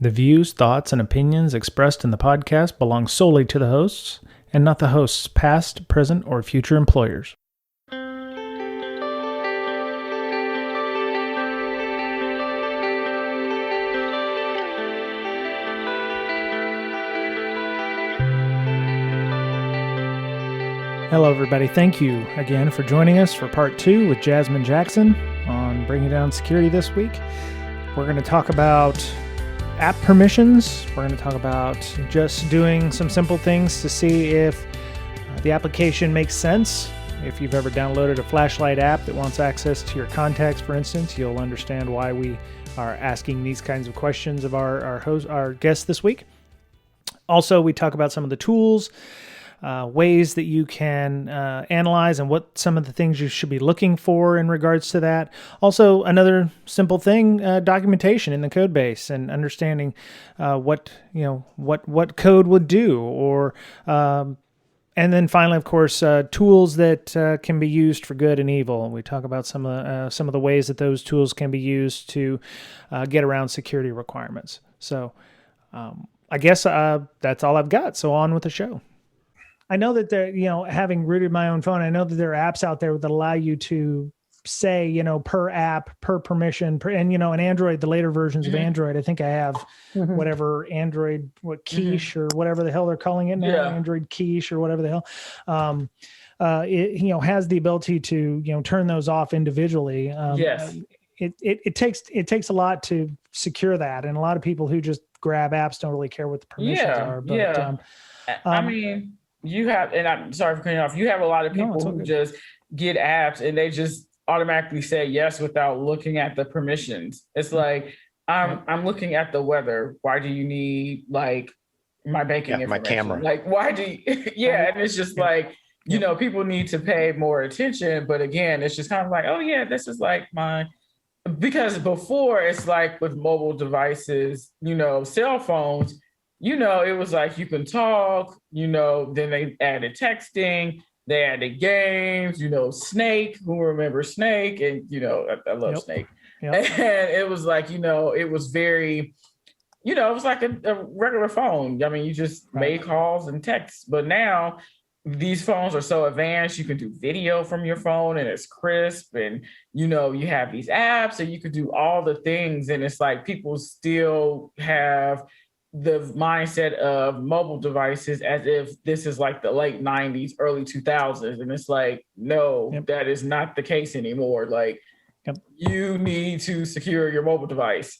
The views, thoughts, and opinions expressed in the podcast belong solely to the hosts and not the host's past, present, or future employers. Hello, everybody. Thank you again for joining us for part 2 with Jasmine Jackson on Bringing Down Security this week. We're going to talk about app permissions. We're going to talk about just doing some simple things to see if the application makes sense. If you've ever downloaded a flashlight app that wants access to your contacts, for instance, you'll understand why we are asking these kinds of questions of our guests this week. Also, we talk about some of the tools, ways that you can analyze and what some of the things you should be looking for in regards to that. Also, another simple thing, documentation in the code base and understanding what code would do, or and then finally, of course, tools that can be used for good and evil. We talk about some of the ways that those tools can be used to get around security requirements. So I guess that's all I've got. So on with the show. I know that having rooted my own phone, I know that there are apps out there that allow you to say, per app, per permission, and in Android, the later versions of Android, I think I have whatever Android, quiche or whatever the hell they're calling it now, Android quiche or whatever the hell. It has the ability to, turn those off individually. Yes. It takes a lot to secure that. And a lot of people who just grab apps don't really care what the permissions are. But, I mean, you have, and I'm sorry for cutting you off, you have a lot of people who just get apps and they just automatically say yes without looking at the permissions. It's like, I'm looking at the weather. Why do you need like my banking information? My camera. Like, why do you, and it's just like, people need to pay more attention. But again, it's just kind of like, oh yeah, this is like because before it's like with mobile devices, cell phones, it was like you can talk, then they added texting, they added games, Snake, who remembers Snake? And, I love Snake. Yep. And it was like, it was very, it was like a regular phone. I mean, you just made calls and texts. But now these phones are so advanced, you can do video from your phone and it's crisp. And, you have these apps and you can do all the things. And it's like people still have the mindset of mobile devices as if this is like the late 90s, early 2000s. And it's like, no, that is not the case anymore. Like, you need to secure your mobile device.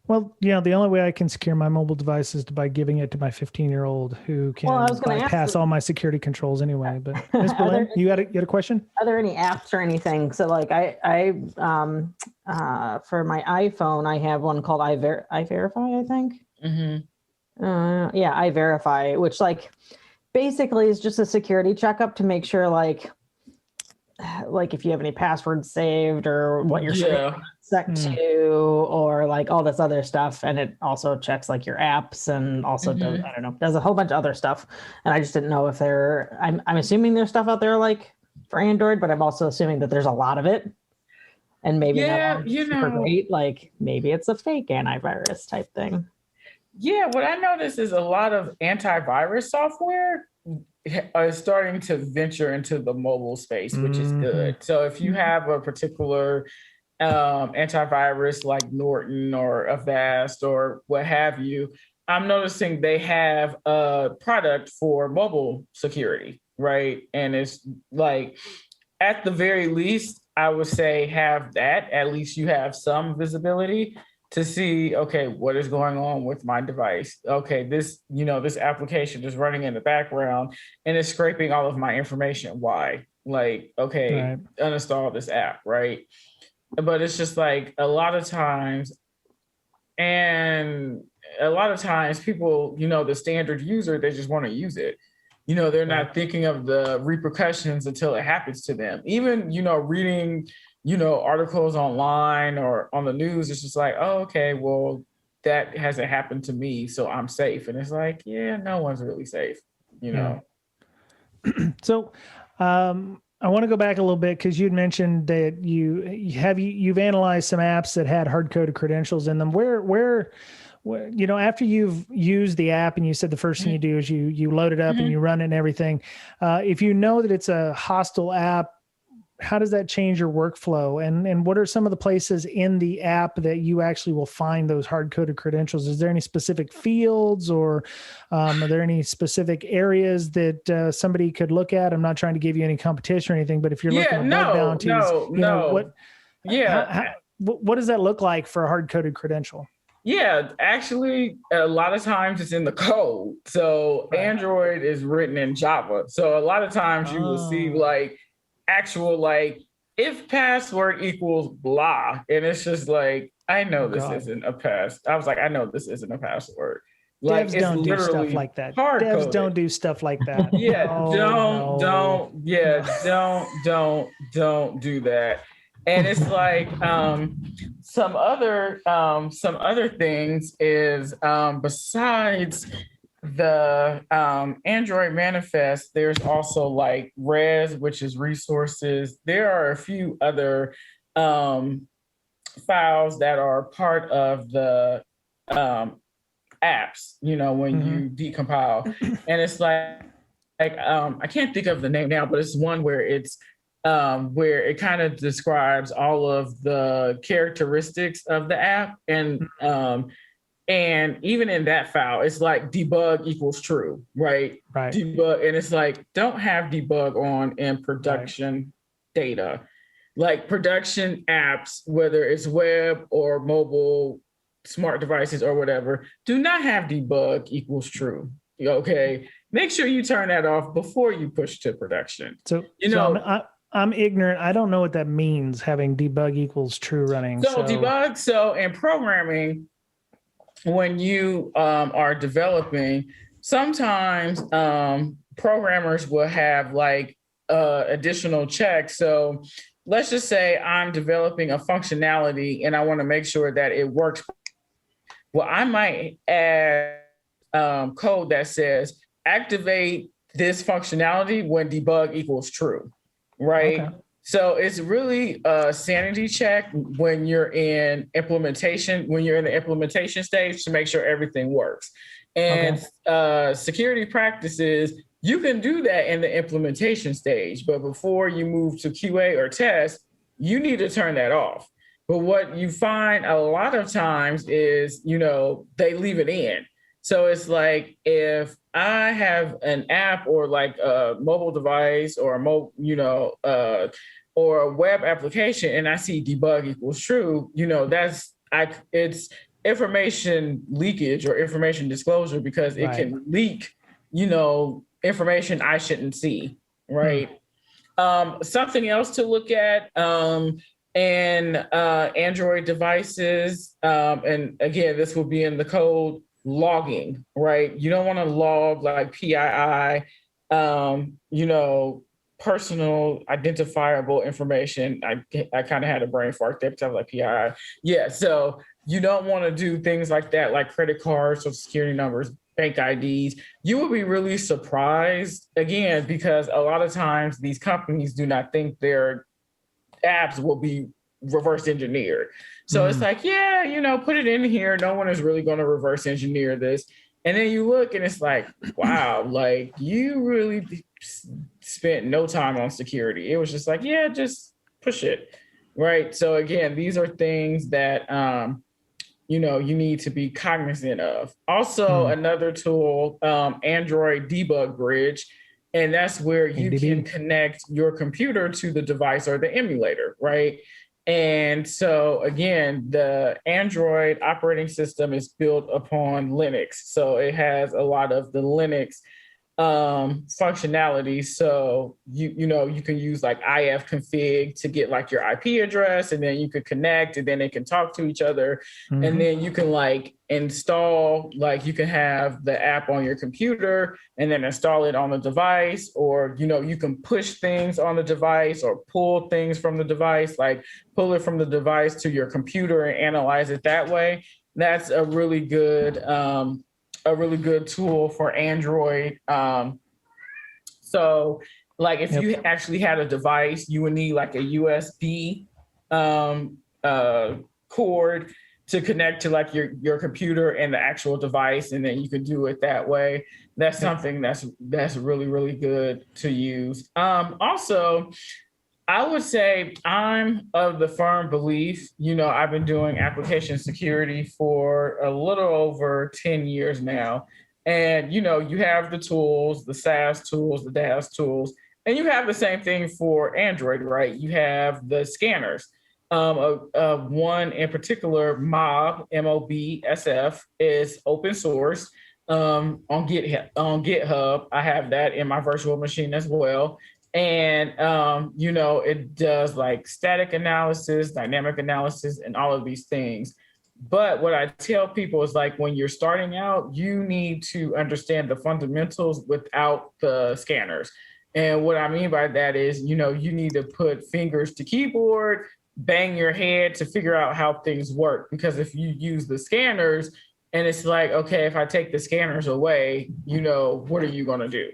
Well, the only way I can secure my mobile device is by giving it to my 15-year-old who can bypass all my security controls anyway. But Ms. Berlin, you had a question? Are there any apps or anything? So like I for my iPhone, I have one called iVerify, I think. iVerify, which like basically is just a security checkup to make sure like if you have any passwords saved or what you're set to, or like all this other stuff. And it also checks like your apps and also does a whole bunch of other stuff. And I just didn't know if I'm assuming there's stuff out there like for Android, but I'm also assuming that there's a lot of it. And maybe not super great. Like maybe it's a fake antivirus type thing. Yeah, what I noticed is a lot of antivirus software is starting to venture into the mobile space, which is good. So if you have a particular antivirus like Norton or Avast or what have you, I'm noticing they have a product for mobile security, right? And it's like, at the very least, I would say have that. At least you have some visibility to see, okay, what is going on with my device? Okay, this application is running in the background and it's scraping all of my information. Why? Like, okay, uninstall this app, right? But it's just like a lot of times people, the standard user, they just want to use it. They're not thinking of the repercussions until it happens to them. Even, reading, articles online or on the news, it's just like, oh, okay, well, that hasn't happened to me, so I'm safe. And it's like, yeah, no one's really safe, So, I want to go back a little bit because you'd mentioned that you've analyzed some apps that had hard coded credentials in them. Where after you've used the app and you said the first thing you do is you load it up and you run it and everything. If you know that it's a hostile app, how does that change your workflow? And what are some of the places in the app that you actually will find those hard-coded credentials? Is there any specific fields or are there any specific areas that somebody could look at? I'm not trying to give you any competition or anything, but if you're looking at bug bounties, what does that look like for a hard-coded credential? Yeah, actually, a lot of times it's in the code. So Android is written in Java. So a lot of times you will see like actual like if password equals blah, and it's just like I know this isn't a pass. I was like, I know this isn't a password. Like devs don't do stuff like that. Devs don't do stuff like that. Don't do that. And it's like some other things is besides the Android manifest, there's also like res, which is resources. There are a few other files that are part of the apps, when you decompile. And it's like I can't think of the name now, but it's one where it's where it kind of describes all of the characteristics of the app. And even in that file, it's like debug equals true, right? Debug, and it's like, don't have debug on in production data. Like production apps, whether it's web or mobile, smart devices or whatever, do not have debug equals true. Okay, make sure you turn that off before you push to production. So I'm ignorant. I don't know what that means, having debug equals true running. So in programming, when you are developing, sometimes programmers will have like additional checks. So let's just say I'm developing a functionality and I want to make sure that it works. Well, I might add code that says activate this functionality when debug equals true, right? Okay. So it's really a sanity check when you're in implementation, when you're in the implementation stage to make sure everything works. And security practices, you can do that in the implementation stage, but before you move to QA or test, you need to turn that off. But what you find a lot of times is, they leave it in. So it's like if I have an app or like a mobile device or or a web application and I see debug equals true, it's information leakage or information disclosure because it can leak, information I shouldn't see, right? Something else to look at in Android devices, and again, this will be in the code, logging, right? You don't want to log like PII, personal identifiable information. I kind of had a brain fart there because I was like PII. Yeah, so you don't want to do things like that, like credit cards, social security numbers, bank IDs. You will be really surprised, again, because a lot of times these companies do not think their apps will be reverse engineered. So it's like, put it in here. No one is really going to reverse engineer this. And then you look and it's like, wow, like you really spent no time on security. It was just like, just push it. Right. So again, these are things that, you need to be cognizant of. Also, another tool, Android Debug Bridge, and that's where you can connect your computer to the device or the emulator, right? And so again, the Android operating system is built upon Linux. So it has a lot of the Linux functionality. So you can use like ifconfig to get like your IP address, and then you could connect, and then they can talk to each other. And then you can like install, like you can have the app on your computer and then install it on the device, or you can push things on the device or pull things from the device, like pull it from the device to your computer and analyze it that way. That's a really good tool for Android. So Like if you actually had a device, you would need like a USB cord to connect to like your computer and the actual device, and then you could do it that way. That's something that's really, really good to use. Also, I would say I'm of the firm belief, I've been doing application security for a little over 10 years now. And, you have the tools, the SaaS tools, the DaaS tools, and you have the same thing for Android, right? You have the scanners. One in particular, MOBSF, is open source on GitHub. I have that in my virtual machine as well. And, it does like static analysis, dynamic analysis, and all of these things. But what I tell people is like, when you're starting out, you need to understand the fundamentals without the scanners. And what I mean by that is, you need to put fingers to keyboard, bang your head to figure out how things work. Because if you use the scanners and it's like, okay, if I take the scanners away, what are you going to do?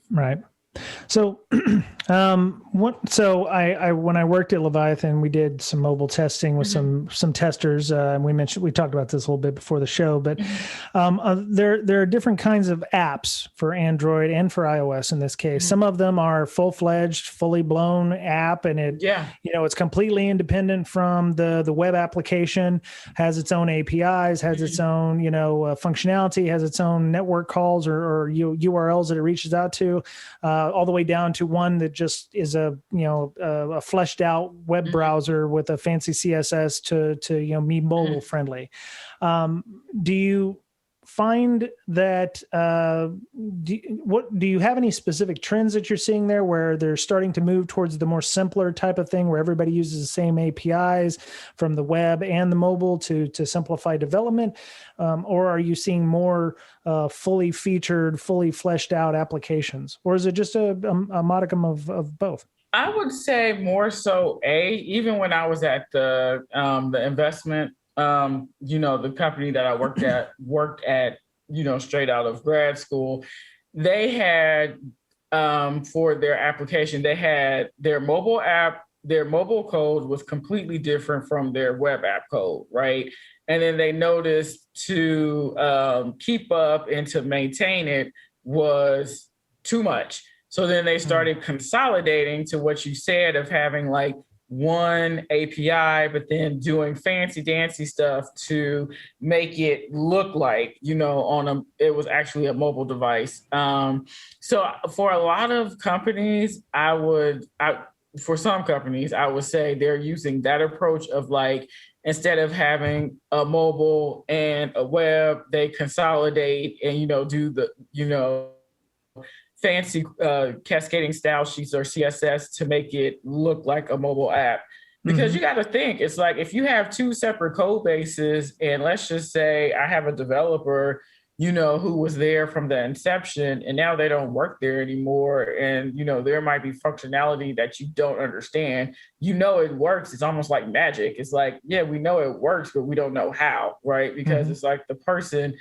Right. So, So I when I worked at Leviathan, we did some mobile testing with some testers. And we talked about this a little bit before the show, but there are different kinds of apps for Android and for iOS in this case. Some of them are full-fledged, fully blown app, and it's completely independent from the web application, has its own APIs, has its own functionality, has its own network calls or URLs that it reaches out to, all the way down to one that just is a fleshed out web browser with a fancy CSS to be mobile friendly. Do you find that do you have any specific trends that you're seeing there where they're starting to move towards the more simpler type of thing where everybody uses the same APIs from the web and the mobile to simplify development? Or are you seeing more fully featured, fully fleshed out applications? Or is it just a modicum of both? I would say more so even when I was at the investment, the company that I worked at, straight out of grad school, they had, for their application, they had their mobile app, their mobile code was completely different from their web app code, right? And then they noticed to keep up and to maintain it was too much. So then they started consolidating to what you said of having like one API, but then doing fancy dancy stuff to make it look like, it was actually a mobile device. So for a lot of companies, for some companies, I would say they're using that approach of like, instead of having a mobile and a web, they consolidate and, do the, fancy cascading style sheets or CSS to make it look like a mobile app. Because you got to think, it's like if you have two separate code bases, and let's just say I have a developer, who was there from the inception and now they don't work there anymore. And, there might be functionality that you don't understand. It works. It's almost like magic. It's like, yeah, we know it works, but we don't know how, right? Because it's like the person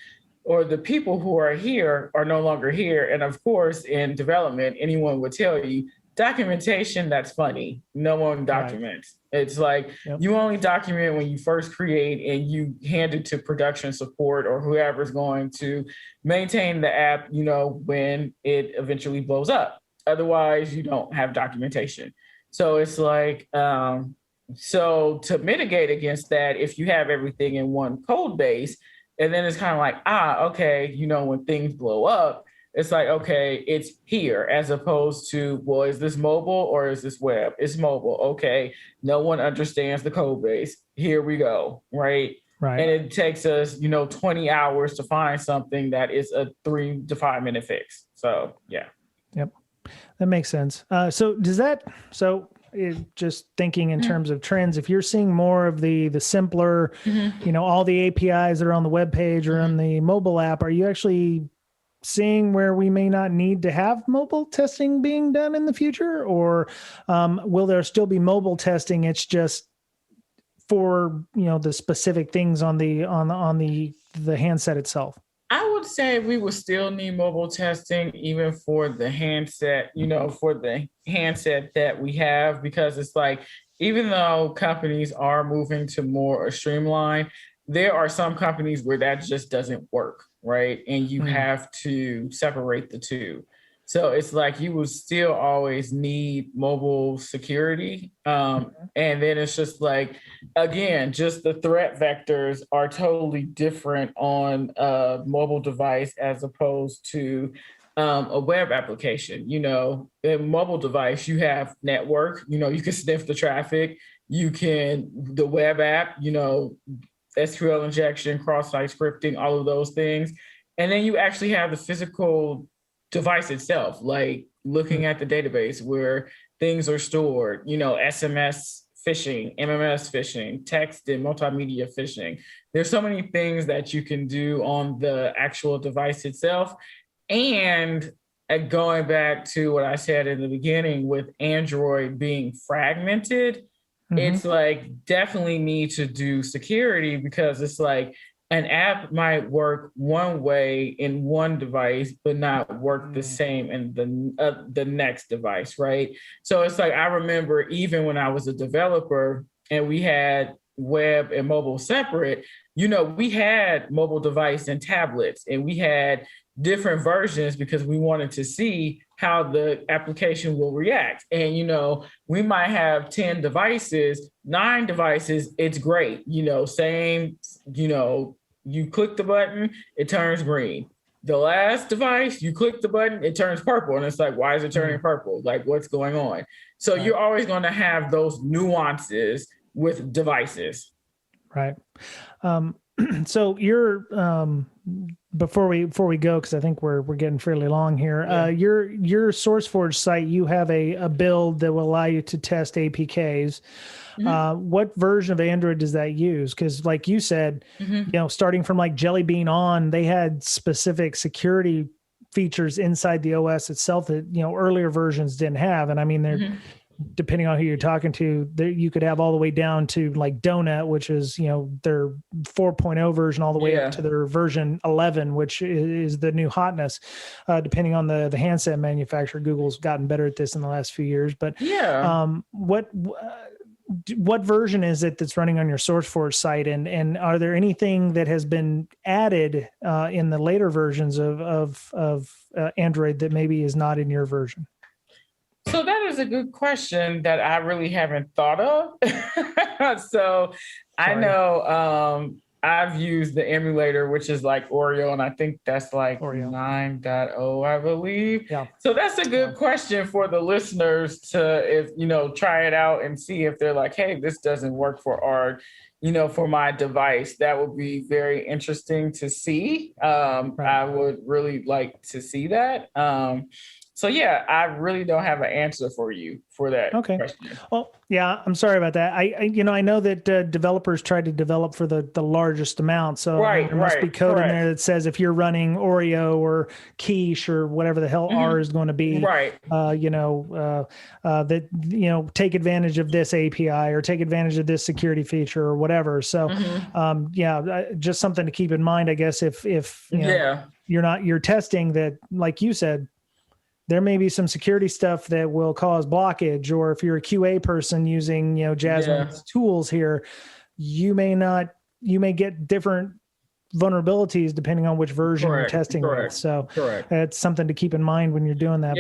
or the people who are here are no longer here. And of course, in development, anyone would tell you, documentation, that's funny. No one documents. Right. It's like you only document when you first create and you hand it to production support or whoever's going to maintain the app, when it eventually blows up. Otherwise, you don't have documentation. So it's like, so to mitigate against that, if you have everything in one code base, and then it's kind of like, okay, when things blow up, it's like, okay, it's here, as opposed to, well, is this mobile or is this web? It's mobile. Okay. No one understands the code base. Here we go. Right. Right. And it takes us, 20 hours to find something that is a 3 to 5 minute fix. So, yeah. Yep. That makes sense. Just thinking in terms of trends, if you're seeing more of the simpler, all the APIs that are on the web page or on the mobile app, are you actually seeing where we may not need to have mobile testing being done in the future? Or will there still be mobile testing? It's just for, the specific things on the handset itself. I would would say we would still need mobile testing even for the handset, for the handset that we have, because it's like, even though companies are moving to more streamline, there are some companies where that just doesn't work, right? And you have to separate the two. So it's like you will still always need mobile security. And then it's just like, again, just the threat vectors are totally different on a mobile device as opposed to a web application. In mobile device, you have network, you can sniff the traffic, the web app, SQL injection, cross-site scripting, all of those things. And then you actually have the physical device itself, like looking at the database where things are stored, SMS phishing, MMS phishing, text and multimedia phishing. There's so many things that you can do on the actual device itself. And going back to what I said in the beginning with Android being fragmented, it's like definitely need to do security, because it's like an app might work one way in one device, but not work the same in the next device, right? So it's like, I remember even when I was a developer and we had web and mobile separate, we had mobile device and tablets, and we had different versions because we wanted to see how the application will react. And, we might have 10 devices, 9 devices, it's great, same, you click the button, it turns green. The last device, you click the button, it turns purple. And it's like, why is it turning purple? Like, what's going on? So you're always going to have those nuances with devices. Right. So you're before we go, because I think we're getting fairly long here. Your SourceForge site, you have a build that will allow you to test APKs. What version of Android does that use? Because like you said, starting from like Jelly Bean on, they had specific security features inside the OS itself that earlier versions didn't have. And I mean, they're depending on who you're talking to, you could have all the way down to like Donut, which is, their 4.0 version, all the way up to their version 11, which is the new hotness, depending on the handset manufacturer. Google's gotten better at this in the last few years, but what version is it that's running on your SourceForge site? And are there anything that has been added in the later versions of Android that maybe is not in your version? So that is a good question that I really haven't thought of. So I know I've used the emulator, which is like Oreo, and I think that's like Oreo 9.0, I believe. Yeah. So that's a good question for the listeners to, try it out and see if they're like, hey, this doesn't work for our, for my device. That would be very interesting to see. I would really like to see that. So yeah, I really don't have an answer for you for that question. Well, yeah, I'm sorry about that. I know that developers tried to develop for the largest amount. So there must be code in there that says if you're running Oreo or Quiche or whatever the hell R is going to be, that, take advantage of this API or take advantage of this security feature or whatever. So, just something to keep in mind, I guess, if you're testing that, like you said, there may be some security stuff that will cause blockage, or if you're a QA person using, Jasmine's tools here, you may get different vulnerabilities depending on which version you're testing with. So it's something to keep in mind when you're doing that.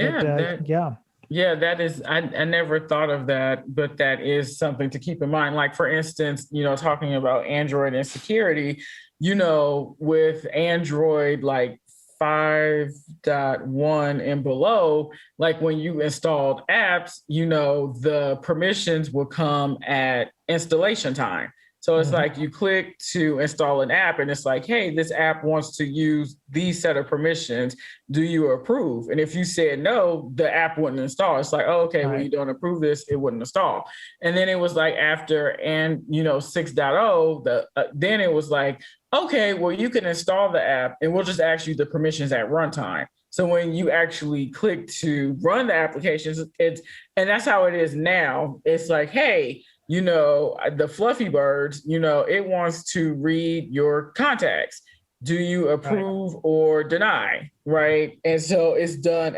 Yeah, that is, I never thought of that, but that is something to keep in mind. Like, for instance, talking about Android and security, with Android, like 5.1 and below, like when you installed apps, the permissions will come at installation time. So it's like you click to install an app and it's like, hey, this app wants to use these set of permissions. Do you approve? And if you said no, the app wouldn't install. It's like, oh, okay, well, you don't approve this, it wouldn't install. And then it was like after 6.0, then it was like, okay, well, you can install the app and we'll just ask you the permissions at runtime. So when you actually click to run the applications, and that's how it is now. It's like, hey, the Fluffy Birds, it wants to read your contacts. Do you approve or deny, right? And so it's done.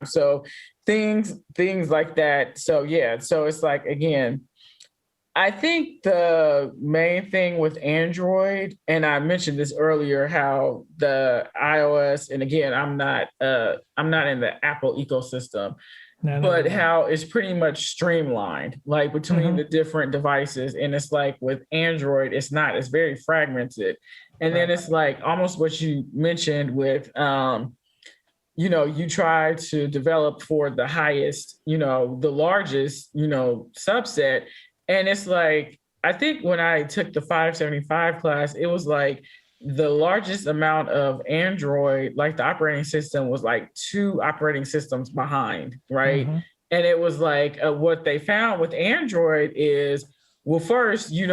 So things like that. So yeah, so it's like, again, I think the main thing with Android, and I mentioned this earlier, how the iOS, and again, I'm not in the Apple ecosystem, but how it's pretty much streamlined, like between the different devices. And it's like with Android, it's not, it's very fragmented. And then it's like almost what you mentioned with, you try to develop for the highest, the largest, subset. And it's like, I think when I took the 575 class, it was like the largest amount of Android, like the operating system was like 2 operating systems behind, right? And it was like what they found with Android is, well, first, I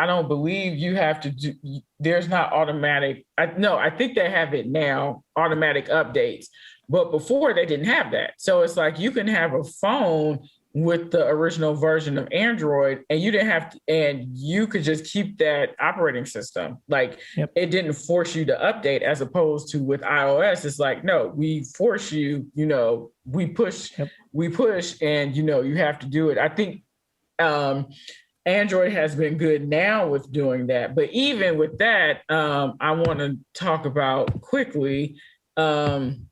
don't believe you have to do, there's not automatic. I think they have it now, automatic updates. But before they didn't have that. So it's like you can have a phone with the original version of Android, and you didn't have to, and you could just keep that operating system. Like it didn't force you to update, as opposed to with iOS, it's like, no, we force you, we push, and you have to do it. I think Android has been good now with doing that. But even with that, I want to talk about quickly, even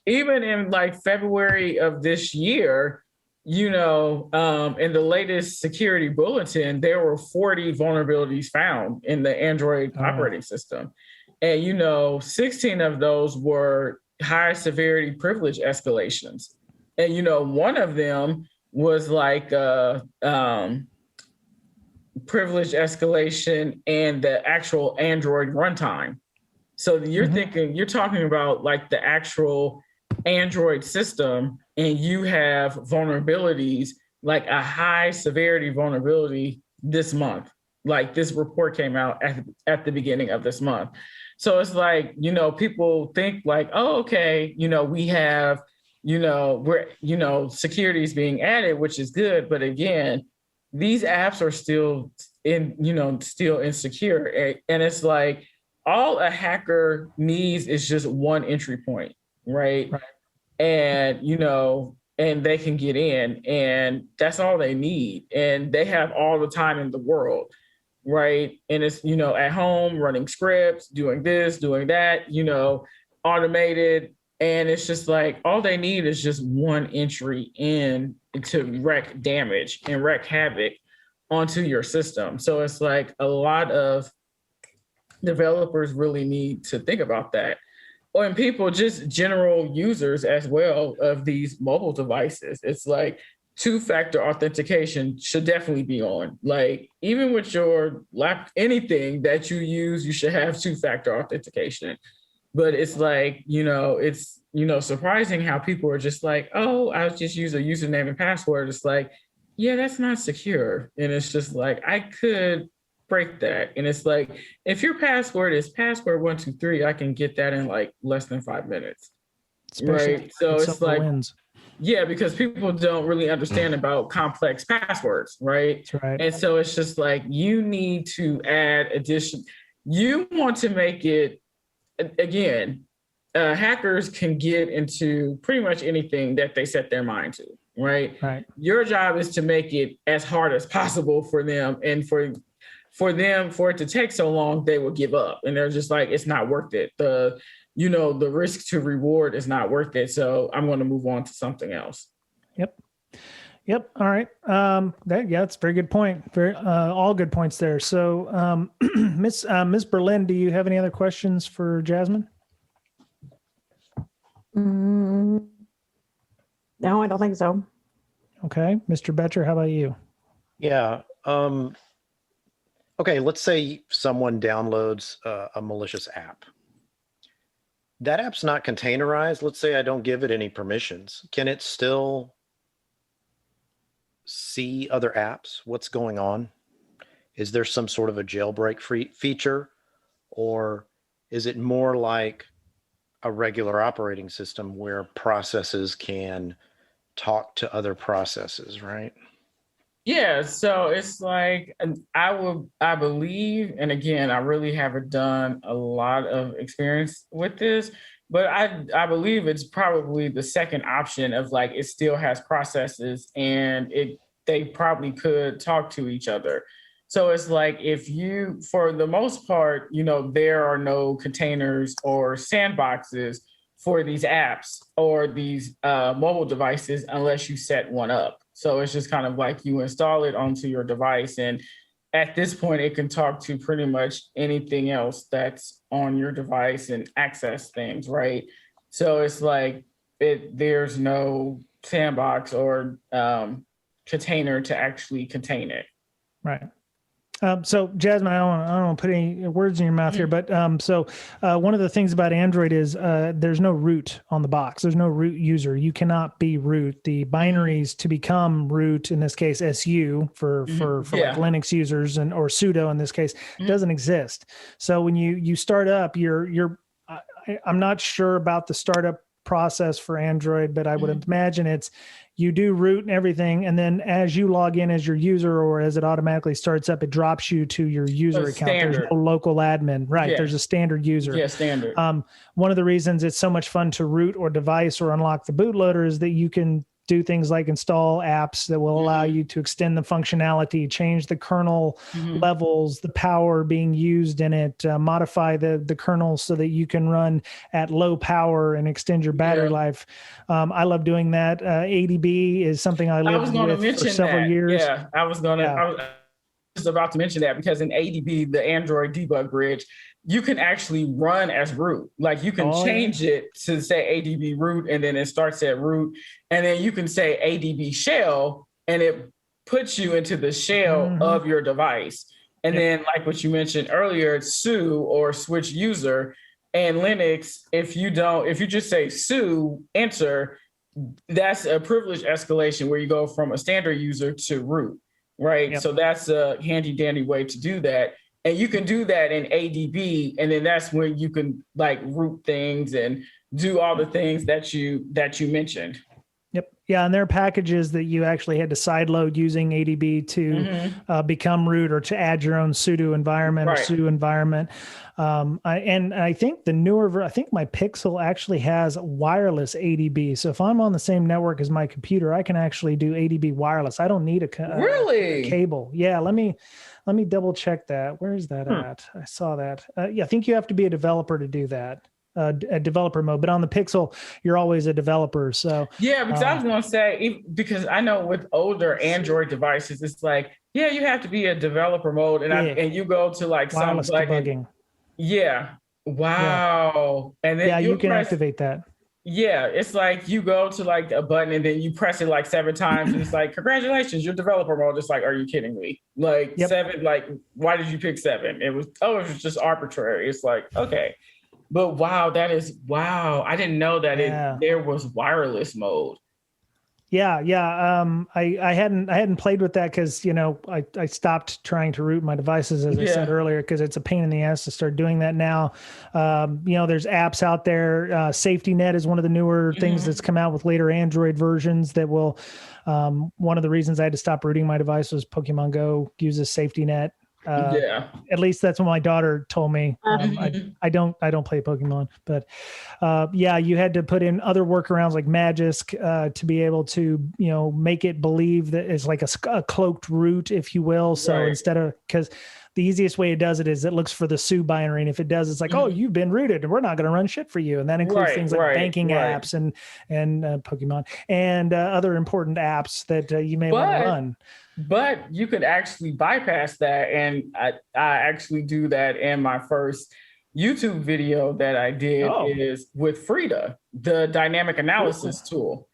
in like February of this year, in the latest security bulletin, there were 40 vulnerabilities found in the Android operating system. And, 16 of those were high severity privilege escalations. And, one of them was like privilege escalation and the actual Android runtime. So you're talking about like the actual Android system, and you have vulnerabilities, like a high severity vulnerability this month. Like this report came out at the beginning of this month. So it's like, people think like, oh, okay, we have, security is being added, which is good. But again, these apps are still still insecure. And it's like, all a hacker needs is just one entry point, right? And, and they can get in, and that's all they need. And they have all the time in the world, right? And it's, at home running scripts, doing this, doing that, automated. And it's just like, all they need is just one entry in to wreak damage and wreak havoc onto your system. So it's like a lot of developers really need to think about that. And people, just general users as well of these mobile devices. It's like 2-factor authentication should definitely be on. Like even with your anything that you use, you should have 2-factor authentication. But it's like, it's, surprising how people are just like, oh, I'll just use a username and password. It's like, yeah, that's not secure. And it's just like, I could break that. And it's like, if your password is password 123, I can get that in like less than 5 minutes. Right. So it's like, yeah, because people don't really understand about complex passwords. Right. That's right. And so it's just like, you need to add you want to make it, again, hackers can get into pretty much anything that they set their mind to. Right. Your job is to make it as hard as possible for them, and for it to take so long, they will give up, and they're just like, it's not worth it. The risk to reward is not worth it. So I'm going to move on to something else. Yep. All right. That's a very good point. All good points there. So, Miss Berlin, do you have any other questions for Jasmine? No, I don't think so. Okay. Mr. Betcher, how about you? Yeah. Okay, let's say someone downloads a malicious app. That app's not containerized. Let's say I don't give it any permissions. Can it still see other apps? What's going on? Is there some sort of a jailbreak feature? Or is it more like a regular operating system where processes can talk to other processes, right? Yeah, so it's like I believe, and again, I really haven't done a lot of experience with this, but I believe it's probably the second option of like it still has processes and they probably could talk to each other. So it's like if you, for the most part, there are no containers or sandboxes for these apps or these mobile devices unless you set one up. So it's just kind of like you install it onto your device. And at this point, it can talk to pretty much anything else that's on your device and access things, right? So it's like there's no sandbox or container to actually contain it. Right. So Jasmine, I don't want to put any words in your mouth here, but one of the things about Android is there's no root on the box. There's no root user. You cannot be root. The binaries to become root, in this case SU for like Linux users or sudo in this case, doesn't exist. So when you start up, I'm not sure about the startup process for Android, but I would imagine it's you do root and everything, and then as you log in as your user or as it automatically starts up, it drops you to your user account. Standard. There's no local admin, right? Yeah. There's a standard user. Yeah, standard. One of the reasons it's so much fun to root or device or unlock the bootloader is that you can do things like install apps that will allow you to extend the functionality, change the kernel levels, the power being used in it, modify the kernel so that you can run at low power and extend your battery life. I love doing that. ADB is something I lived with for several years. Yeah, I was just about to mention that because in ADB, the Android debug bridge, you can actually run as root. Like you can change it to say ADB root and then it starts at root. And then you can say ADB shell and it puts you into the shell of your device. And then like what you mentioned earlier, it's SU or switch user. And Linux, if you just say SU enter, that's a privilege escalation where you go from a standard user to root, right? Yep. So that's a handy dandy way to do that. And you can do that in ADB, and then that's when you can like root things and do all the things that you mentioned. Yep. Yeah, and there are packages that you actually had to sideload using ADB to become root or to add your own sudo environment or sudo environment. I think the newer, I think my Pixel actually has wireless ADB. So if I'm on the same network as my computer, I can actually do ADB wireless. I don't need a cable. Yeah, let me double check that. Where is that at? I saw that. I think you have to be a developer to do that. A developer mode, but on the Pixel, you're always a developer. So yeah, because I was going to say, because I know with older Android devices, it's like, yeah, you have to be a developer mode, and you go to like wireless some debugging. Wow. And then you can activate that. Yeah, it's like you go to like a button and then you press it like 7 times and it's like, congratulations, you're developer mode. It's like, are you kidding me? Like 7, like, why did you pick 7? It was just arbitrary. It's like, okay. But wow, I didn't know that there was wireless mode. Yeah. I hadn't played with that because, I stopped trying to root my devices, as I said earlier, because it's a pain in the ass to start doing that now. There's apps out there. Safety Net is one of the newer things that's come out with later Android versions that will, one of the reasons I had to stop rooting my device was Pokemon Go uses Safety Net. At least that's what my daughter told me. I don't play Pokemon, but you had to put in other workarounds like Magisk to be able to make it believe that it's like a cloaked root, if you will. So instead of, because the easiest way it does it is it looks for the SU binary, and if it does, it's like, oh, you've been rooted, and we're not going to run shit for you, and that includes things like banking apps and Pokemon and other important apps that you may want to run. But you could actually bypass that. And I actually do that in my first YouTube video that I did is with Frida, the dynamic analysis tool.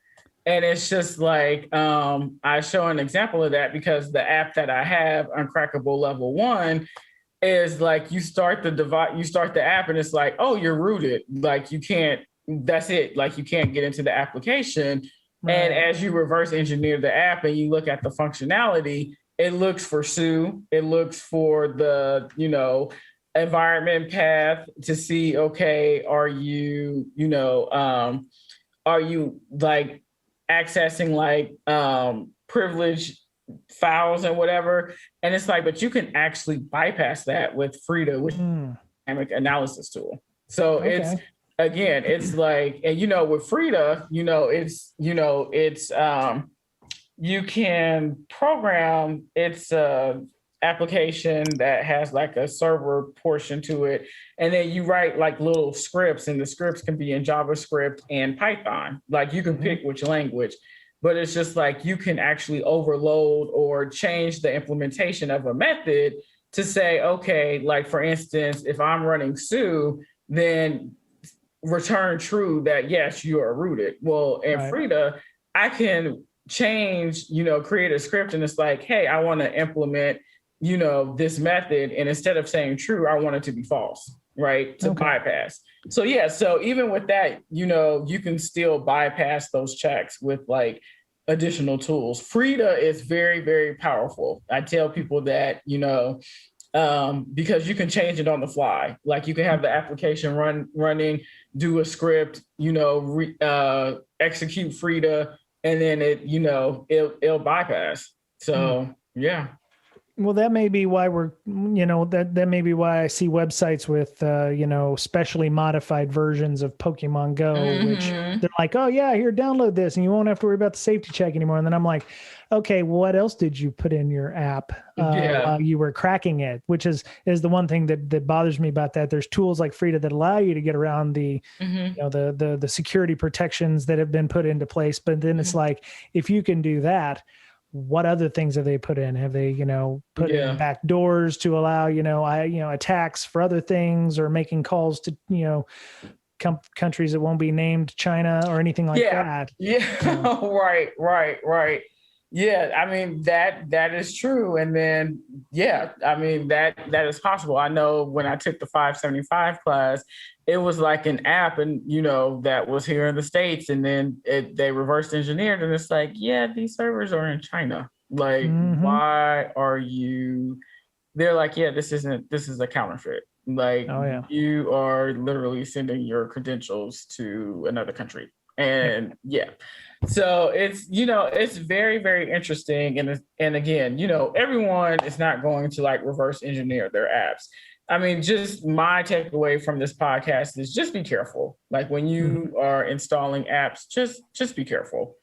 And it's just like, I show an example of that because the app that I have, Uncrackable Level 1, is like you start the app and it's like, oh, you're rooted. Like you can't, that's it. Like you can't get into the application. Right. And as you reverse engineer the app and you look at the functionality, it looks for SU, it looks for the, environment path to see, okay, are you like accessing like privilege files and whatever. And it's like, but you can actually bypass that with Frida, with dynamic analysis tool. So it's, again, it's like, and with Frida, it's you can program, it's application that has like a server portion to it, and then you write like little scripts, and the scripts can be in JavaScript and Python. Like you can pick which language, but it's just like you can actually overload or change the implementation of a method to say, okay, like for instance, if I'm running Sue, then return true that yes, you are rooted. Well, in Frida, I can change, create a script, and it's like, hey, I want to implement this method, and instead of saying true, I want it to be false, right? To bypass. So yeah, so even with that, you can still bypass those checks with like additional tools. Frida is very, very powerful. I tell people that, because you can change it on the fly. Like you can have the application running, do a script, execute Frida, and then it'll bypass. So yeah. Well, that may be why that may be why I see websites with, specially modified versions of Pokemon Go, which they're like, oh yeah, here, download this and you won't have to worry about the safety check anymore. And then I'm like, okay, what else did you put in your app while you were cracking it? Which is the one thing that bothers me about that. There's tools like Frida that allow you to get around the, the security protections that have been put into place. But then it's like, if you can do that, what other things have they put in? Have they, put in back doors to allow, attacks for other things, or making calls to, countries that won't be named, China or anything like that? Yeah. Right. Yeah. I mean, that is true. And then, that is possible. I know when I took the 575 class, it was like an app, and that was here in the States, and then they reverse engineered, and it's like, yeah, these servers are in China. Like, why are you? They're like, yeah, this is a counterfeit. Like, you are literally sending your credentials to another country, and so it's it's very, very interesting, and again, everyone is not going to like reverse engineer their apps. I mean, just my takeaway from this podcast is just be careful. Like when you are installing apps, just be careful.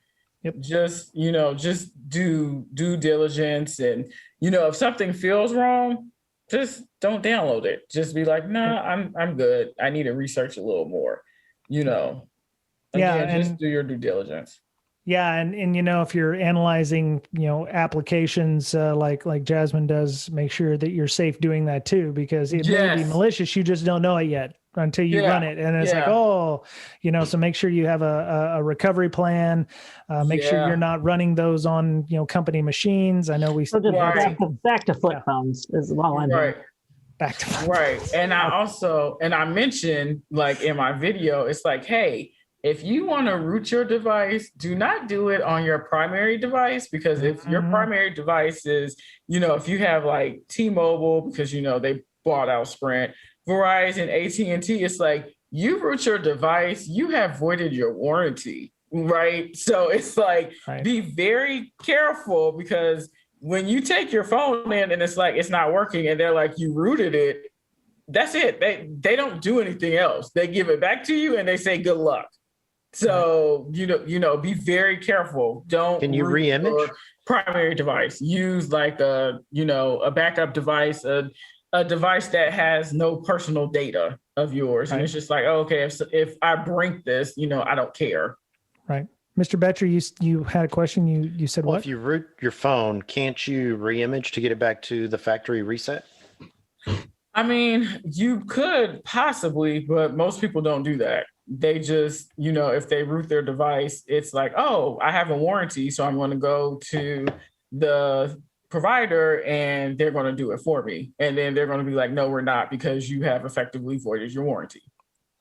Yep. Just, just do due diligence. And, if something feels wrong, just don't download it. Just be like, nah, I'm good. I need to research a little more, Again, just do your due diligence. Yeah. And if you're analyzing, applications like Jasmine does, make sure that you're safe doing that too, because it may be malicious. You just don't know it yet until you run it. And it's like, so make sure you have a recovery plan. Make sure you're not running those on, company machines. I know we so back to flip phones as well. Back to right. And I mentioned like in my video, it's like, hey, if you want to root your device, do not do it on your primary device, because if your primary device is, if you have like T-Mobile, because, they bought out Sprint, Verizon, AT&T, it's like you root your device, you have voided your warranty, right? So it's like, be very careful, because when you take your phone in and it's like, it's not working, and they're like, you rooted it, that's it. They don't do anything else. They give it back to you and they say, good luck. So, be very careful. Can you re-image primary device? Use like a backup device, a device that has no personal data of yours. And it's just like, okay, if I brink this, I don't care. Right. Mr. Betcher, you had a question. You said what? If you root your phone, can't you re-image to get it back to the factory reset? I mean, you could possibly, but most people don't do that. They just, if they root their device, it's like, oh, I have a warranty, so I'm going to go to the provider and they're going to do it for me. And then they're going to be like, no, we're not, because you have effectively voided your warranty.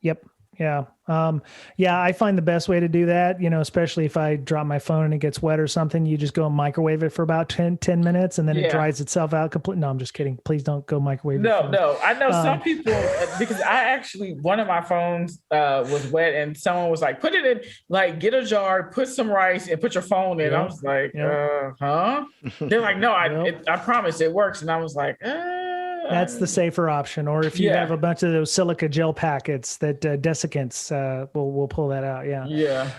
Yep. Yeah. I find the best way to do that, especially if I drop my phone and it gets wet or something, you just go and microwave it for about 10 minutes and then it dries itself out completely. No, I'm just kidding. Please don't go microwave it. No. I know some people, because one of my phones was wet and someone was like, put it in, like get a jar, put some rice and put your phone in. I was like, huh? They're like, no, I promise it works. And I was like, that's the safer option. Or if you have a bunch of those silica gel packets that desiccants, we'll pull that out. Yeah. Yeah.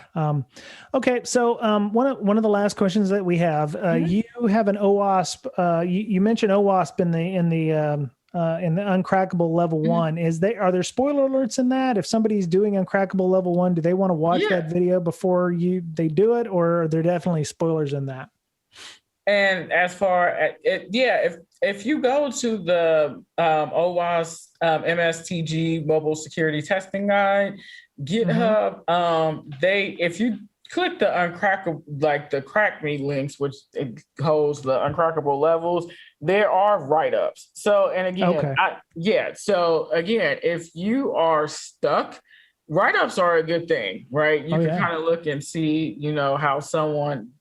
Okay. So one of the last questions that we have, you have an OWASP. You mentioned OWASP in the Uncrackable level 1. Are there spoiler alerts in that? If somebody's doing Uncrackable level 1, do they want to watch that video before they do it, or are there definitely spoilers in that? And as far as if you go to the OWASP MSTG Mobile Security Testing Guide, GitHub, if you click the Uncrackable, like the Crack Me links, which it holds the Uncrackable levels, there are write-ups. So, and again, so again, if you are stuck, write-ups are a good thing, right? You can kind of look and see, how someone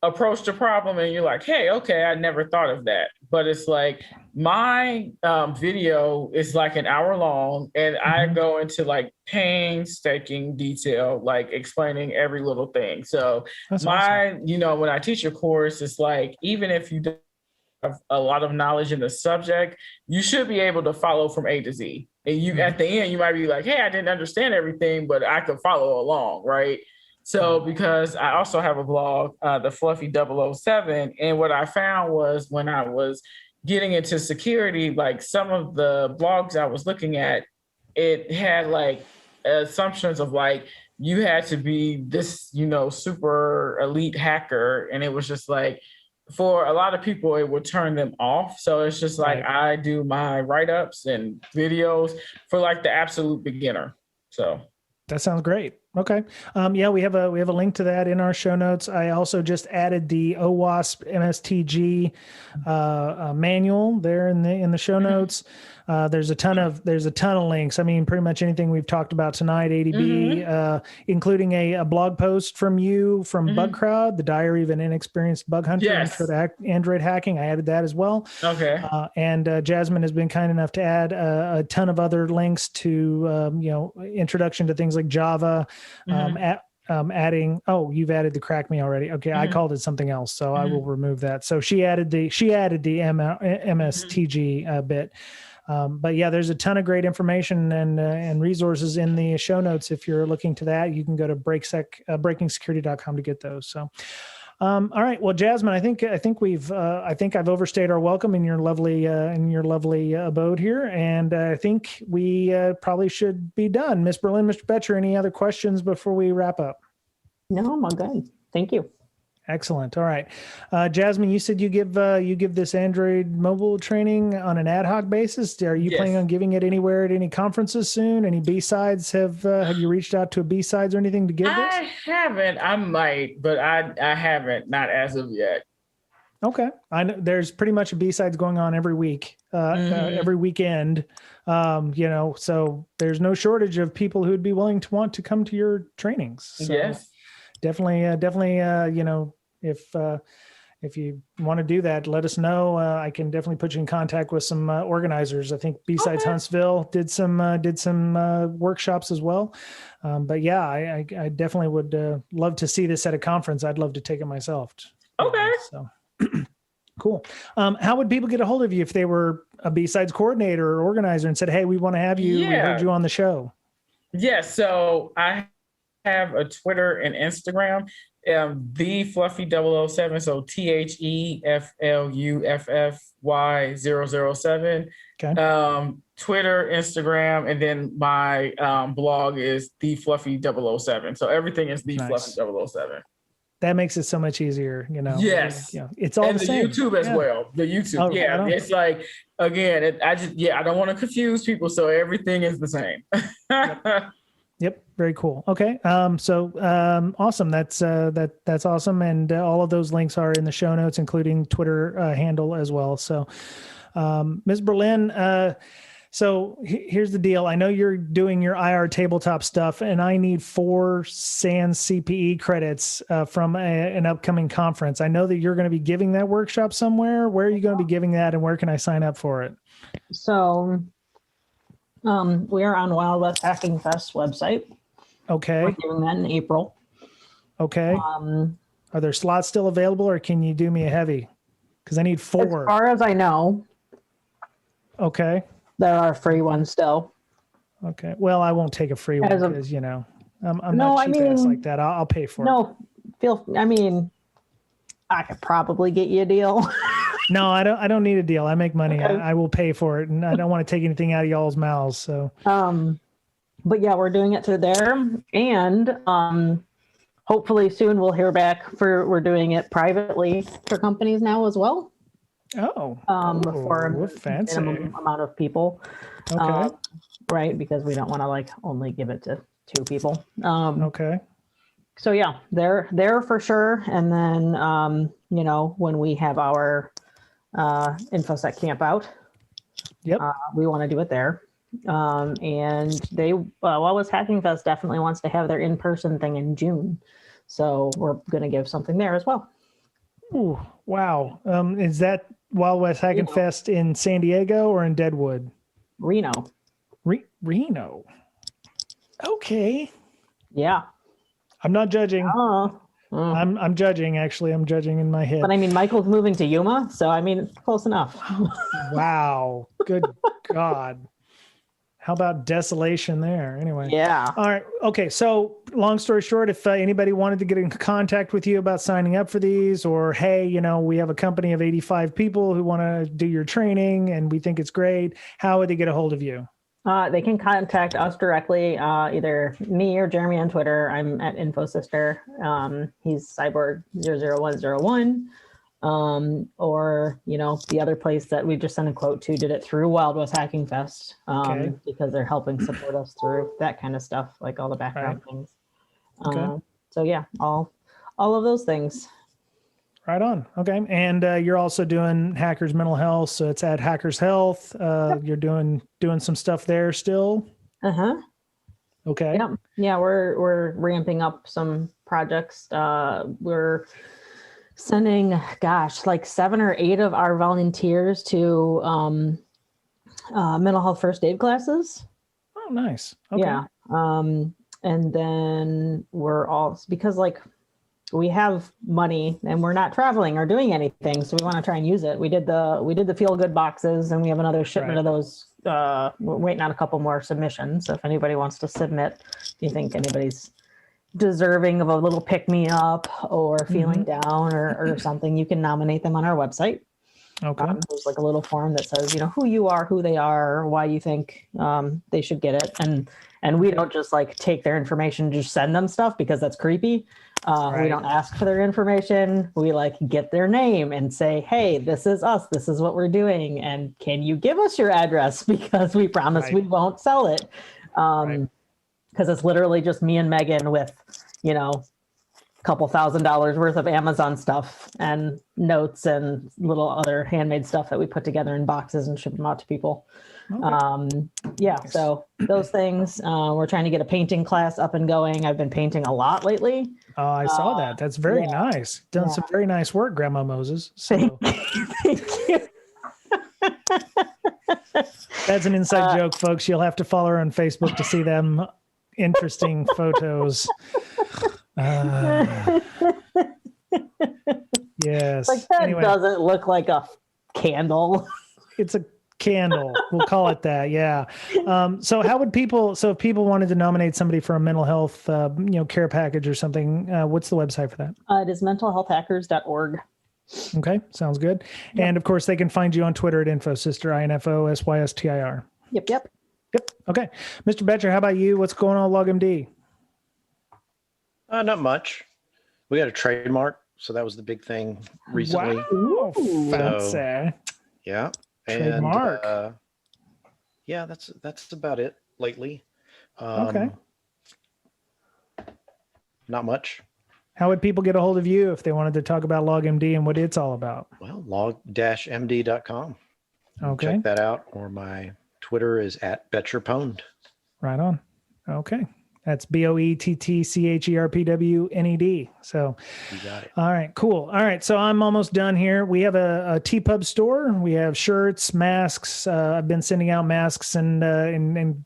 approached a problem and you're like, hey, okay, I never thought of that. But it's like my video is like an hour long and I go into like painstaking detail, like explaining every little thing. So awesome. When I teach a course, it's like, even if you don't have a lot of knowledge in the subject, you should be able to follow from A to Z. And you at the end, you might be like, hey, I didn't understand everything, but I could follow along, right? So because I also have a blog, the Fluffy 007, and what I found was when I was getting into security, like some of the blogs I was looking at, it had like assumptions of like, you had to be this, super elite hacker. And it was just like, for a lot of people, it would turn them off. So it's just like, I do my write-ups and videos for like the absolute beginner. So that sounds great. Okay. We have a link to that in our show notes. I also just added the OWASP MSTG manual there in the show notes. There's a ton of links. I mean, pretty much anything we've talked about tonight, ADB, including a blog post from you from Bug Crowd, the Diary of an Inexperienced Bug Hunter, Android hacking. I added that as well. Okay. And Jasmine has been kind enough to add a ton of other links to introduction to things like Java. Adding, you've added the Crack Me already. Okay, I called it something else, so I will remove that. So she added the MSTG bit. But yeah, there's a ton of great information and resources in the show notes. If you're looking to that, you can go to breakingsecurity.com to get those. So, all right. Well, Jasmine, I think I've overstayed our welcome in your lovely abode here, and I think we probably should be done. Miss Berlin, Mr. Betcher, any other questions before we wrap up? No, I'm all good. Thank you. Excellent. All right, Jasmine, you said you give this Android mobile training on an ad hoc basis. Are you planning on giving it anywhere at any conferences soon? Any B-sides? Have you reached out to a B-sides or anything to give this? I haven't. I might, but I haven't. Not as of yet. Okay. I know there's pretty much a B-sides going on every week, every weekend. So there's no shortage of people who'd be willing to want to come to your trainings. So yes. Definitely. If you want to do that, let us know. I can definitely put you in contact with some organizers. I think B-sides Huntsville did some workshops as well. But yeah, I definitely would love to see this at a conference. I'd love to take it myself. Okay. So cool. How would people get a hold of you if they were a B-sides coordinator or organizer and said, hey, we want to have you, we heard you on the show? Yes. So I have a Twitter and Instagram, the Fluffy 007. So THEFLUFFY 007. Okay. Twitter, Instagram, and then my blog is the Fluffy 007. So everything is the Fluffy 007. That makes it so much easier, Yes. It's all and the same. YouTube as well. The YouTube. It's like, again, I don't want to confuse people. So everything is the same. Yep. Very cool. Okay. Awesome. That's awesome. And all of those links are in the show notes, including Twitter handle as well. So, Ms. Berlin, So here's the deal. I know you're doing your IR tabletop stuff, and I need 4 SANS CPE credits from an upcoming conference. I know that you're going to be giving that workshop somewhere. Where are you going to be giving that, and where can I sign up for it? So we are on Wild West Hacking Fest website. Okay. We're doing that in April. Okay. Are there slots still available, or can you do me a heavy? Because I need 4. As far as I know, okay. there are free ones still. Okay. Well, I won't take a free one because, you know, I'm No, not cheap ass like that. I'll pay for it. No, I could probably get you a deal. No, I don't need a deal. I make money. Okay. I will pay for it, and I don't want to take anything out of y'all's mouths. So, but yeah, we're doing it through there, and hopefully soon we'll hear back we're doing it privately for companies now as well. For a fancy minimum amount of people. Okay. Right, because we don't want to like only give it to 2 people. Okay. So yeah, they're for sure, and then you know, when we have our InfoSec camp out, yep, we want to do it there. And they Wild West Hacking Fest definitely wants to have their in-person thing in June, so we're going to give something there as well. Ooh, wow. Is that Wild West Hacking Fest in San Diego or in Deadwood? Reno. Reno. Okay. Yeah. I'm not judging. I'm judging, actually. I'm judging in my head. But I mean, Michael's moving to Yuma, so I mean, it's close enough. Wow. Good God. How about desolation there? Anyway. Yeah. All right. Okay. So long story short, if anybody wanted to get in contact with you about signing up for these, or, hey, you know, we have a company of 85 people who want to do your training and we think it's great, how would they get a hold of you? They can contact us directly, either me or Jeremy on Twitter. I'm at InfoSister. He's Cyborg00101. Or, you know, the other place that we just sent a quote to did it through Wild West Hacking Fest, because they're helping support us through that kind of stuff, like all the background things. So yeah, all of those things. Right on. Okay. And you're also doing Hackers Mental Health. So it's at Hackers Health. Yep. You're doing some stuff there still. Okay. Yeah. Yeah. We're ramping up some projects. We're sending, like 7 or 8 of our volunteers to mental health first aid classes. Oh, nice. Okay. Yeah. And then we're all, because like we have money and we're not traveling or doing anything, so we want to try and use it. We did the feel good boxes, and we have another shipment of those. We're waiting on a couple more submissions. So if anybody wants to submit, if you think anybody's deserving of a little pick me up or feeling down or something, you can nominate them on our website. Okay. There's like a little form that says, you know, who you are, who they are, why you think they should get it. And we don't just like take their information, just send them stuff, because that's creepy. We don't ask for their information. We like get their name and say, hey, this is us. This is what we're doing. And can you give us your address? Because we promise we won't sell it. Because it's literally just me and Megan with, you know, a couple $1,000s worth of Amazon stuff and notes and little other handmade stuff that we put together in boxes and ship them out to people. Nice. So those things. We're trying to get a painting class up and going. I've been painting a lot lately. Oh, I saw that. That's very nice. Done some very nice work, Grandma Moses. So. Thank you. That's an inside joke, folks. You'll have to follow her on Facebook to see them interesting photos. Yes. Like that doesn't look like a candle. It's a candle. We'll call it that. Yeah. So how would people, if people wanted to nominate somebody for a mental health, care package or something, what's the website for that? It is mentalhealthhackers.org. Okay. Sounds good. Yep. And of course they can find you on Twitter at InfoSister, INFOSYSTIR. Yep. Okay. Mr. Betcher, how about you? What's going on with LogMD? Not much. We got a trademark, so that was the big thing recently. Wow. Fancy. Yeah. Trademark. And, that's about it lately. Okay. Not much. How would people get a hold of you if they wanted to talk about LogMD and what it's all about? Well, log-md.com. Okay. Check that out, or my Twitter is @BetcherPwned. Right on. Okay. That's BOETTCHERPWNED. So, You got it. all right, cool. All right. So I'm almost done here. We have a TPub store. We have shirts, masks. I've been sending out masks and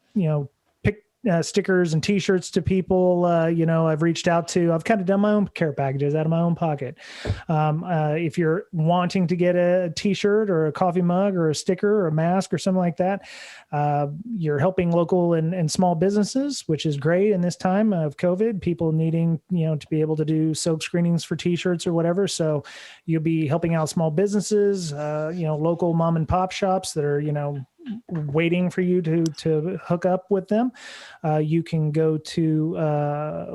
stickers and t-shirts to people. I've reached out to, I've kind of done my own care packages out of my own pocket. If you're wanting to get a t-shirt or a coffee mug or a sticker or a mask or something like that, you're helping local and small businesses, which is great in this time of COVID, people needing, to be able to do soap screenings for t-shirts or whatever. So you'll be helping out small businesses, local mom and pop shops that are, waiting for you to hook up with them. You can go to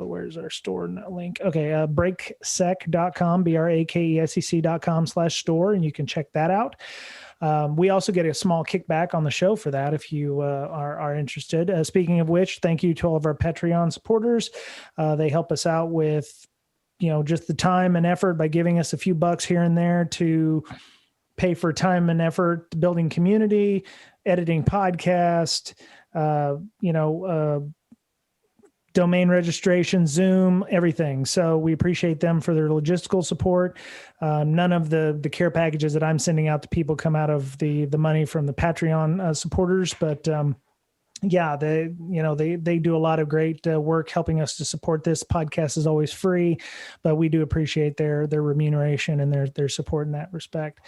where's our store link? Okay, breaksec.com, BRAKESEC.com/store, and you can check that out. We also get a small kickback on the show for that if you are interested. Speaking of which, thank you to all of our Patreon supporters. They help us out with just the time and effort by giving us a few bucks here and there to pay for time and effort building community, editing podcast, domain registration, Zoom, everything. So we appreciate them for their logistical support. None of the care packages that I'm sending out to people come out of the money from the Patreon supporters, but they do a lot of great work helping us to support this. Podcast is always free, but we do appreciate their remuneration and their support in that respect.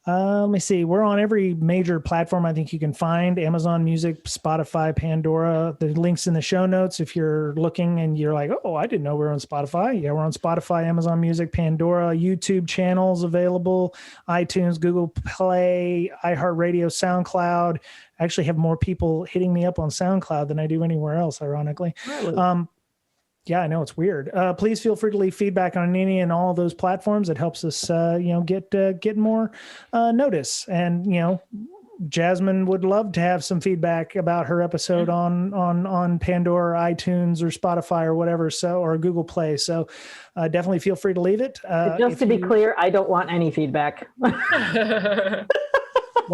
Let me see. We're on every major platform I think you can find: Amazon Music, Spotify, Pandora. The link's in the show notes if you're looking and you're like, oh, I didn't know we were on Spotify. Yeah, we're on Spotify, Amazon Music, Pandora, YouTube channels available, iTunes, Google Play, iHeartRadio, SoundCloud. I actually have more people hitting me up on SoundCloud than I do anywhere else, ironically. Really? Yeah, I know, it's weird. Please feel free to leave feedback on any and all of those platforms. It helps us, get more notice. And Jasmine would love to have some feedback about her episode on Pandora, iTunes, or Spotify, or whatever. So, or Google Play. So, definitely feel free to leave it. Just to be clear, I don't want any feedback. Why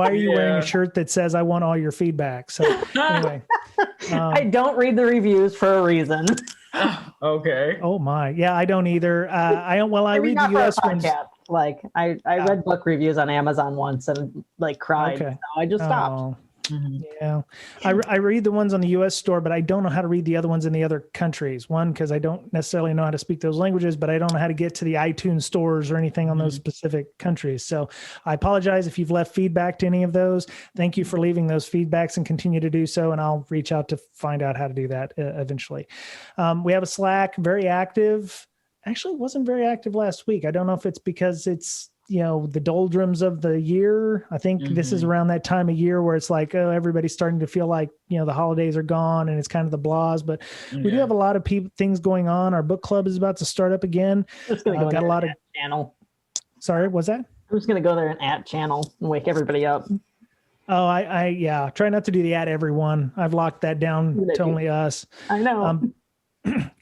are you wearing a shirt that says "I want all your feedback"? So anyway, I don't read the reviews for a reason. Okay. Oh my, yeah, I don't either. I read the U.S. ones. Like I read book reviews on Amazon once and cried. Okay. So I just stopped. Mm-hmm. Yeah, I read the ones on the U.S. store, but I don't know how to read the other ones in the other countries. One, because I don't necessarily know how to speak those languages, but I don't know how to get to the iTunes stores or anything on those specific countries. So I apologize if you've left feedback to any of those. Thank you for leaving those feedbacks and continue to do so. And I'll reach out to find out how to do that eventually. We have a Slack, very active. Actually, it wasn't very active last week. I don't know if it's because it's the doldrums of the year. I think this is around that time of year where it's like, oh, everybody's starting to feel like, the holidays are gone and it's kind of the blahs, but we do have a lot of things going on. Our book club is about to start up again. Got a lot of channel. Sorry, what's that? I'm just going to go there and channel and wake everybody up. Oh, I try not to do the everyone. I've locked that down to only us. I know.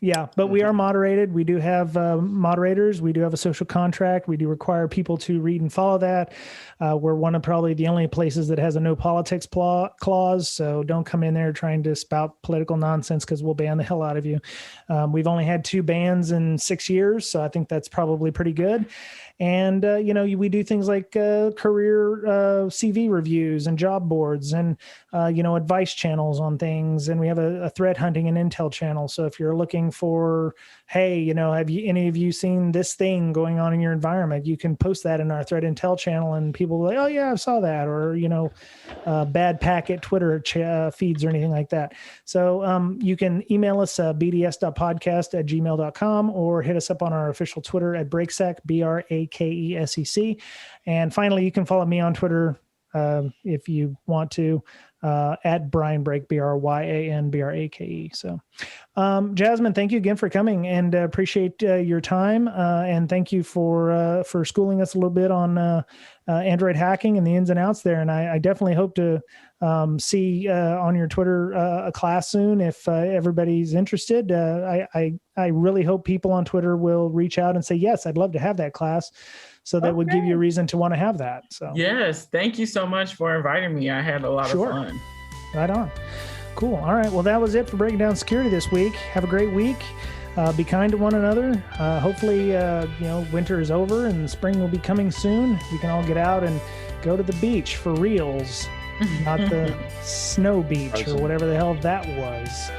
Yeah, but we are moderated. We do have moderators. We do have a social contract. We do require people to read and follow that. We're one of probably the only places that has a no politics clause. So don't come in there trying to spout political nonsense because we'll ban the hell out of you. We've only had 2 bans in 6 years. So I think that's probably pretty good. And, we do things like career CV reviews and job boards and, advice channels on things. And we have a threat hunting and intel channel. So if you're looking for, hey, have any of you seen this thing going on in your environment? You can post that in our threat intel channel and people will be like, oh yeah, I saw that. Or, bad packet Twitter feeds or anything like that. So you can email us bds.podcast@gmail.com or hit us up on our official Twitter at Breaksec, BRAKESEC. And finally, you can follow me on Twitter if you want to, at Brian Brake, BRYANBRAKE. So, Jasmine, thank you again for coming and appreciate your time. And thank you for schooling us a little bit on Android hacking and the ins and outs there. And I definitely hope to see on your Twitter a class soon if everybody's interested. I really hope people on Twitter will reach out and say, yes, I'd love to have that class. So that would give you a reason to want to have that. So yes, thank you so much for inviting me. I had a lot of fun. Right on. Cool. All right. Well, that was it for Breaking Down Security this week. Have a great week. Be kind to one another. Hopefully, winter is over and spring will be coming soon. We can all get out and go to the beach for reals, not the snow beach or whatever the hell that was.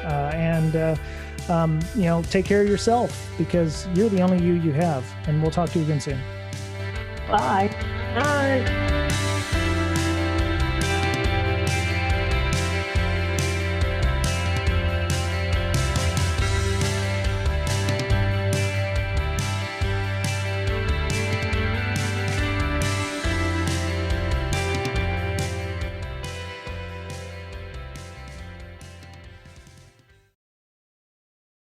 Take care of yourself because you're the only you have. And we'll talk to you again soon. Bye. Bye.